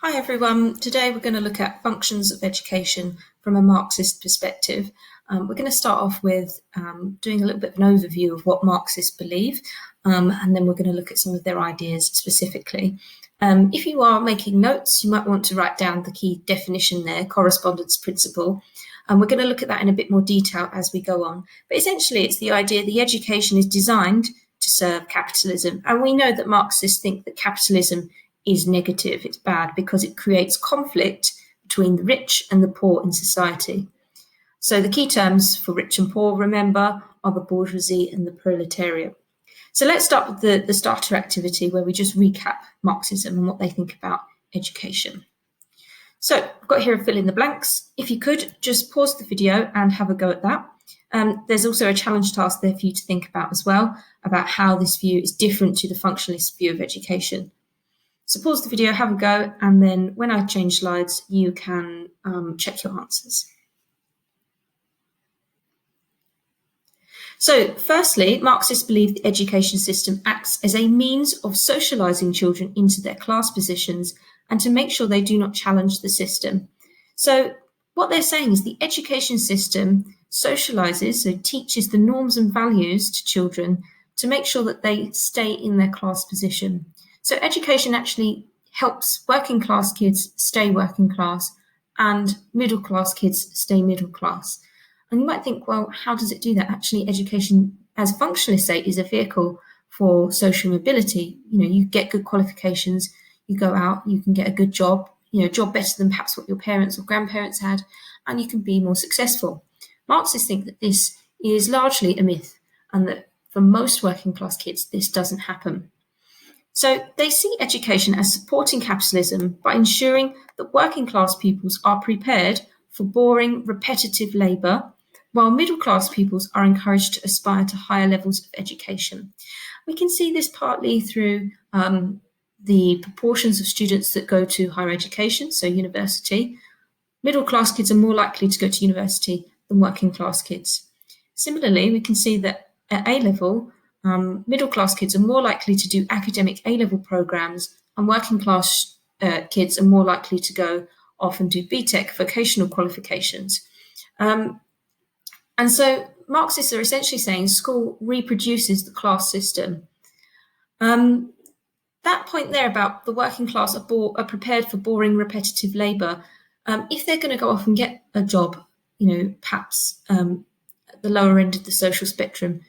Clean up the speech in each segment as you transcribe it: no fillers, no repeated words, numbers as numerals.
Hi everyone, today we're going to look at functions of education from a Marxist perspective. We're going to start off with doing a little bit of an overview of what Marxists believe, and then we're going to look at some of their ideas specifically. If you are making notes, you might want to write down the key definition there, correspondence principle, and we're going to look at that in a bit more detail as we go on. But essentially it's the idea the education is designed to serve capitalism, and we know that Marxists think that capitalism is negative, it's bad, because it creates conflict between the rich and the poor in society. So the key terms for rich and poor, remember, are the bourgeoisie and the proletariat. So let's start with the starter activity where we just recap Marxism and what they think about education. So I've got here a fill in the blanks. If you could, just pause the video and have a go at that. There's also a challenge task there for you to think about as well, about how this view is different to the functionalist view of education. So pause the video, have a go, and then when I change slides, you can check your answers. So firstly, Marxists believe the education system acts as a means of socializing children into their class positions and to make sure they do not challenge the system. So what they're saying is the education system socializes, so teaches the norms and values to children to make sure that they stay in their class position. So education actually helps working class kids stay working class and middle class kids stay middle class. And you might think, well, how does it do that? Actually, education, as functionalists say, is a vehicle for social mobility. You get good qualifications, you go out, you can get a good job, a job better than perhaps what your parents or grandparents had, and you can be more successful. Marxists think that this is largely a myth and that for most working class kids, this doesn't happen. So they see education as supporting capitalism by ensuring that working class pupils are prepared for boring, repetitive labour, while middle class pupils are encouraged to aspire to higher levels of education. We can see this partly through the proportions of students that go to higher education, so university. Middle class kids are more likely to go to university than working class kids. Similarly, we can see that at A-level, middle class kids are more likely to do academic A-level programs, and working class kids are more likely to go off and do BTEC, vocational qualifications. And so Marxists are essentially saying school reproduces the class system. That point there about the working class are prepared for boring, repetitive labour, if they're going to go off and get a job, perhaps at the lower end of the social spectrum,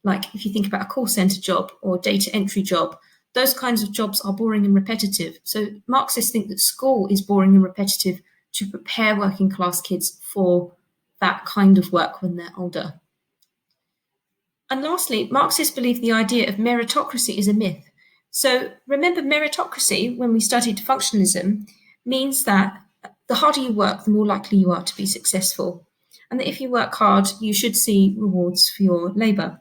like if you think about a call centre job or data entry job, those kinds of jobs are boring and repetitive. So Marxists think that school is boring and repetitive to prepare working class kids for that kind of work when they're older. And lastly, Marxists believe the idea of meritocracy is a myth. So remember, meritocracy, when we studied functionalism, means that the harder you work, the more likely you are to be successful. And that if you work hard, you should see rewards for your labour.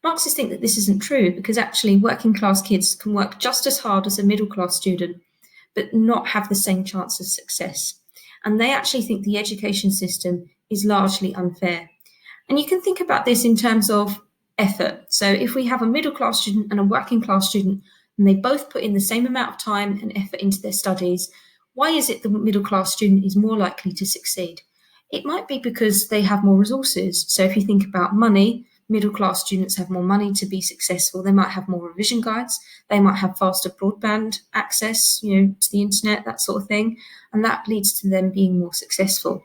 Marxists think that this isn't true because actually working class kids can work just as hard as a middle class student, but not have the same chance of success. And they actually think the education system is largely unfair. And you can think about this in terms of effort. So if we have a middle class student and a working class student, and they both put in the same amount of time and effort into their studies, why is it the middle class student is more likely to succeed? It might be because they have more resources. So if you think about money, middle class students have more money to be successful. They might have more revision guides. They might have faster broadband access, to the internet, that sort of thing. And that leads to them being more successful.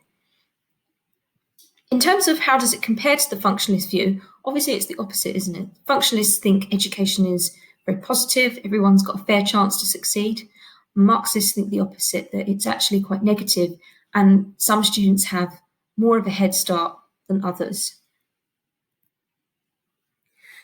In terms of how does it compare to the functionalist view, obviously it's the opposite, isn't it? Functionalists think education is very positive. Everyone's got a fair chance to succeed. Marxists think the opposite, that it's actually quite negative and some students have more of a head start than others.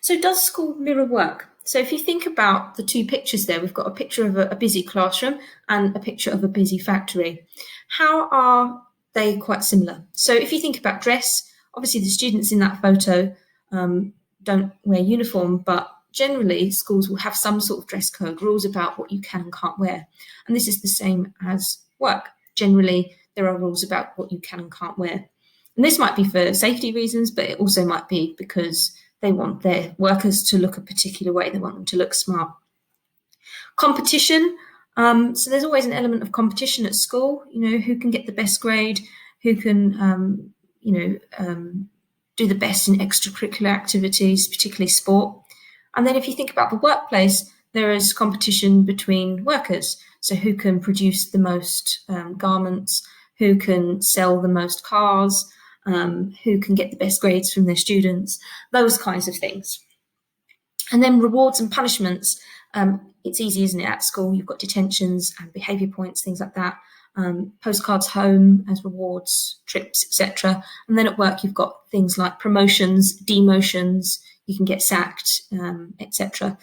So does school mirror work? So if you think about the two pictures there, we've got a picture of a busy classroom and a picture of a busy factory. How are they quite similar? So if you think about dress, obviously the students in that photo don't wear uniform, but generally schools will have some sort of dress code, rules about what you can and can't wear. And this is the same as work. Generally, there are rules about what you can and can't wear. And this might be for safety reasons, but it also might be because they want their workers to look a particular way. They want them to look smart. Competition So there's always an element of competition at school, who can get the best grade, who can, do the best in extracurricular activities, particularly sport. And then if you think about the workplace, there is competition between workers. So who can produce the most garments, who can sell the most cars, who can get the best grades from their students, those kinds of things. And then rewards and punishments. It's easy, isn't it? At school, you've got detentions and behaviour points, things like that. Postcards home as rewards, trips, etc. And then at work, you've got things like promotions, demotions, you can get sacked, etc.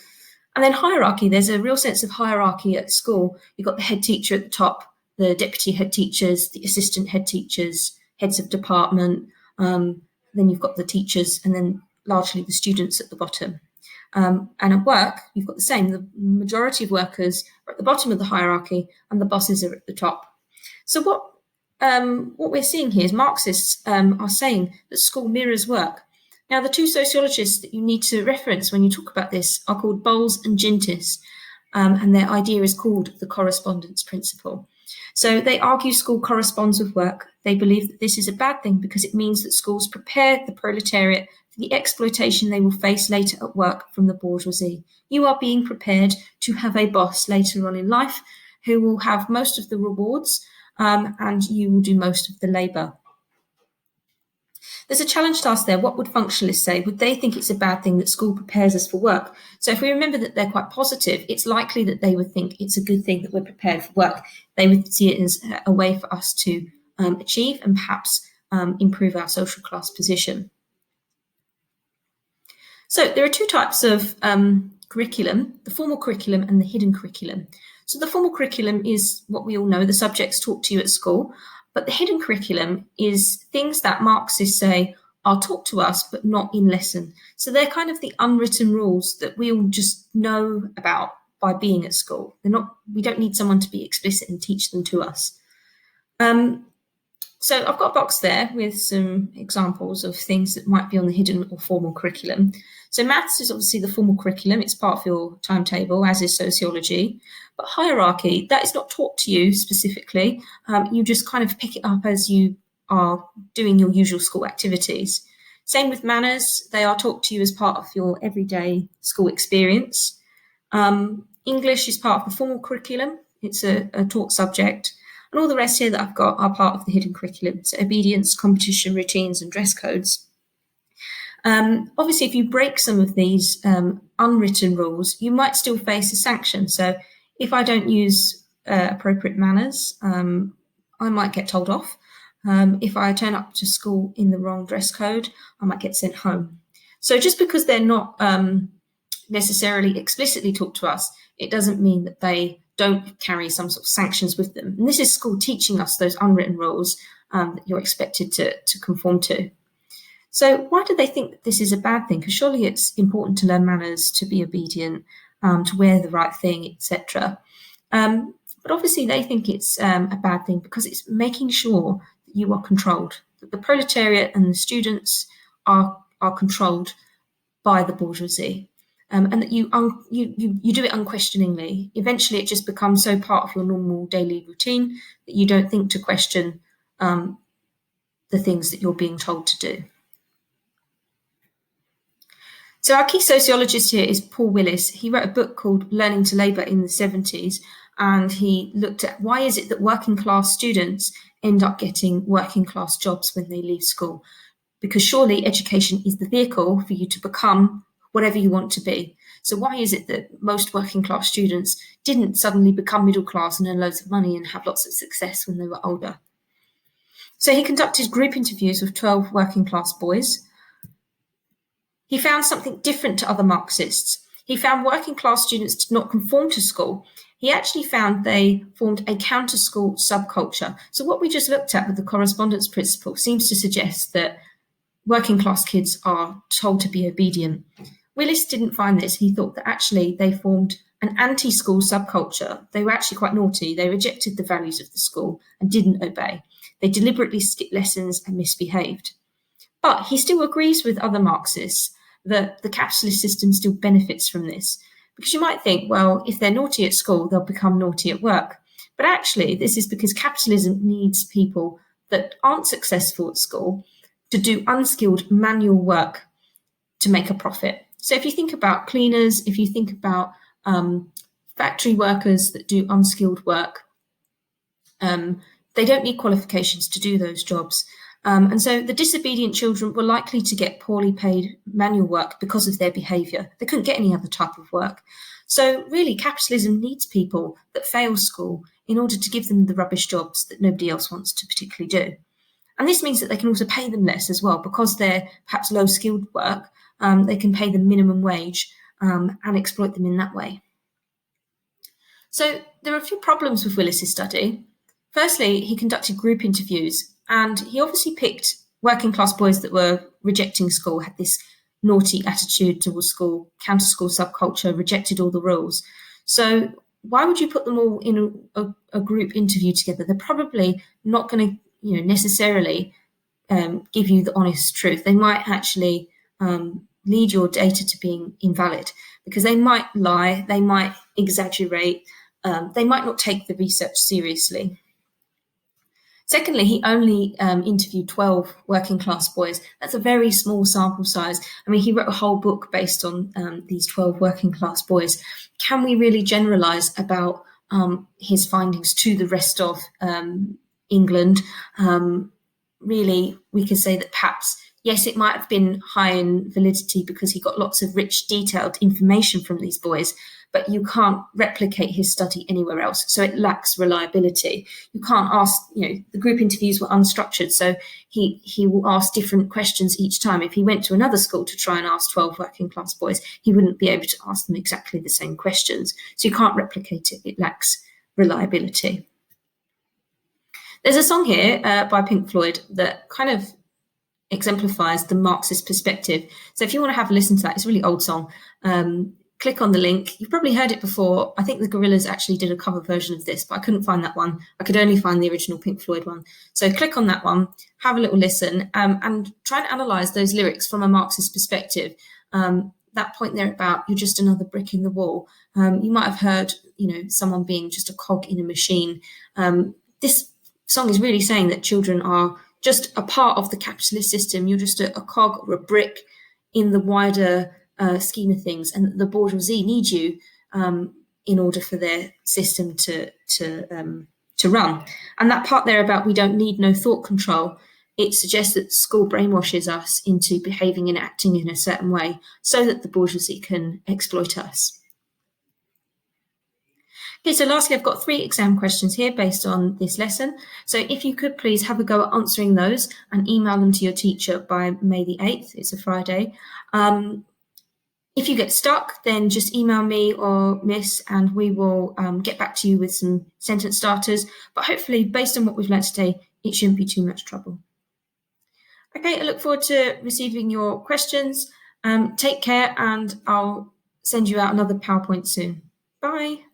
And then hierarchy, there's a real sense of hierarchy at school. You've got the head teacher at the top, the deputy head teachers, the assistant head teachers, heads of department, then you've got the teachers, and then largely the students at the bottom. And at work, you've got the same. The majority of workers are at the bottom of the hierarchy and the bosses are at the top. So what we're seeing here is Marxists are saying that school mirrors work. Now, the two sociologists that you need to reference when you talk about this are called Bowles and Gintis, and their idea is called the correspondence principle. So they argue school corresponds with work. They believe that this is a bad thing because it means that schools prepare the proletariat for the exploitation they will face later at work from the bourgeoisie. You are being prepared to have a boss later on in life who will have most of the rewards, and you will do most of the labour. There's a challenge to ask there. What would functionalists say? Would they think it's a bad thing that school prepares us for work? So if we remember that they're quite positive, it's likely that they would think it's a good thing that we're prepared for work. They would see it as a way for us to achieve and perhaps improve our social class position. So there are two types of curriculum, the formal curriculum and the hidden curriculum. So the formal curriculum is what we all know, the subjects taught to you at school. But the hidden curriculum is things that Marxists say are taught to us, but not in lesson. So they're kind of the unwritten rules that we all just know about by being at school. We don't need someone to be explicit and teach them to us. So I've got a box there with some examples of things that might be on the hidden or formal curriculum. So maths is obviously the formal curriculum. It's part of your timetable, as is sociology. But hierarchy, that is not taught to you specifically. You just kind of pick it up as you are doing your usual school activities. Same with manners. They are taught to you as part of your everyday school experience. English is part of the formal curriculum. It's a taught subject. And all the rest here that I've got are part of the hidden curriculum. So obedience, competition, routines, and dress codes. Obviously, if you break some of these unwritten rules, you might still face a sanction. So if I don't use appropriate manners, I might get told off. If I turn up to school in the wrong dress code, I might get sent home. So just because they're not necessarily explicitly taught to us, it doesn't mean that they don't carry some sort of sanctions with them. And this is school teaching us those unwritten rules that you're expected to conform to. So why do they think that this is a bad thing? Because surely it's important to learn manners, to be obedient, to wear the right thing, etc. But obviously they think it's a bad thing because it's making sure that you are controlled, that the proletariat and the students are controlled by the bourgeoisie. And that you do it unquestioningly. Eventually, it just becomes so part of your normal daily routine that you don't think to question the things that you're being told to do. So our key sociologist here is Paul Willis. He wrote a book called Learning to Labour in the 70s, and he looked at why is it that working class students end up getting working class jobs when they leave school? Because surely education is the vehicle for you to become whatever you want to be. So why is it that most working class students didn't suddenly become middle class and earn loads of money and have lots of success when they were older? So he conducted group interviews with 12 working class boys. He found something different to other Marxists. He found working class students did not conform to school. He actually found they formed a counter-school subculture. So what we just looked at with the correspondence principle seems to suggest that working class kids are told to be obedient. Willis didn't find this. He thought that actually they formed an anti-school subculture. They were actually quite naughty. They rejected the values of the school and didn't obey. They deliberately skipped lessons and misbehaved. But he still agrees with other Marxists that the capitalist system still benefits from this. Because you might think, well, if they're naughty at school, they'll become naughty at work. But actually, this is because capitalism needs people that aren't successful at school to do unskilled manual work to make a profit. So if you think about cleaners, if you think about factory workers that do unskilled work, they don't need qualifications to do those jobs. And so the disobedient children were likely to get poorly paid manual work because of their behaviour. They couldn't get any other type of work. So really, capitalism needs people that fail school in order to give them the rubbish jobs that nobody else wants to particularly do. And this means that they can also pay them less as well, because they're perhaps low-skilled work. They can pay them minimum wage and exploit them in that way. So there are a few problems with Willis's study. Firstly, he conducted group interviews, and he obviously picked working class boys that were rejecting school, had this naughty attitude towards school, counter-school subculture, rejected all the rules. So why would you put them all in a group interview together? They're probably not going to, necessarily give you the honest truth. They might actually lead your data to being invalid, because they might lie, they might exaggerate, they might not take the research seriously. Secondly, he only interviewed 12 working class boys. That's a very small sample size. I mean, he wrote a whole book based on these 12 working class boys. Can we really generalise about his findings to the rest of England? Really, we could say that perhaps, yes, it might have been high in validity because he got lots of rich, detailed information from these boys, but you can't replicate his study anywhere else. So it lacks reliability. You can't ask, the group interviews were unstructured, so he will ask different questions each time. If he went to another school to try and ask 12 working class boys, he wouldn't be able to ask them exactly the same questions. So you can't replicate it. It lacks reliability. There's a song here by Pink Floyd that kind of exemplifies the Marxist perspective. So if you want to have a listen to that, it's a really old song. Click on the link. You've probably heard it before. I think the Gorillas actually did a cover version of this, but I couldn't find that one. I could only find the original Pink Floyd one. So click on that one, have a little listen, and try and analyse those lyrics from a Marxist perspective. That point there about you're just another brick in the wall. You might have heard, someone being just a cog in a machine. This song is really saying that children are just a part of the capitalist system. You're just a cog or a brick in the wider scheme of things, and the bourgeoisie need you in order for their system to run. And that part there about we don't need no thought control, it suggests that school brainwashes us into behaving and acting in a certain way so that the bourgeoisie can exploit us. Okay, so lastly, I've got 3 exam questions here based on this lesson. So if you could please have a go at answering those and email them to your teacher by May the 8th. It's a Friday. If you get stuck, then just email me or Miss, and we will get back to you with some sentence starters. But hopefully, based on what we've learned today, it shouldn't be too much trouble. Okay, I look forward to receiving your questions. Take care, and I'll send you out another PowerPoint soon. Bye.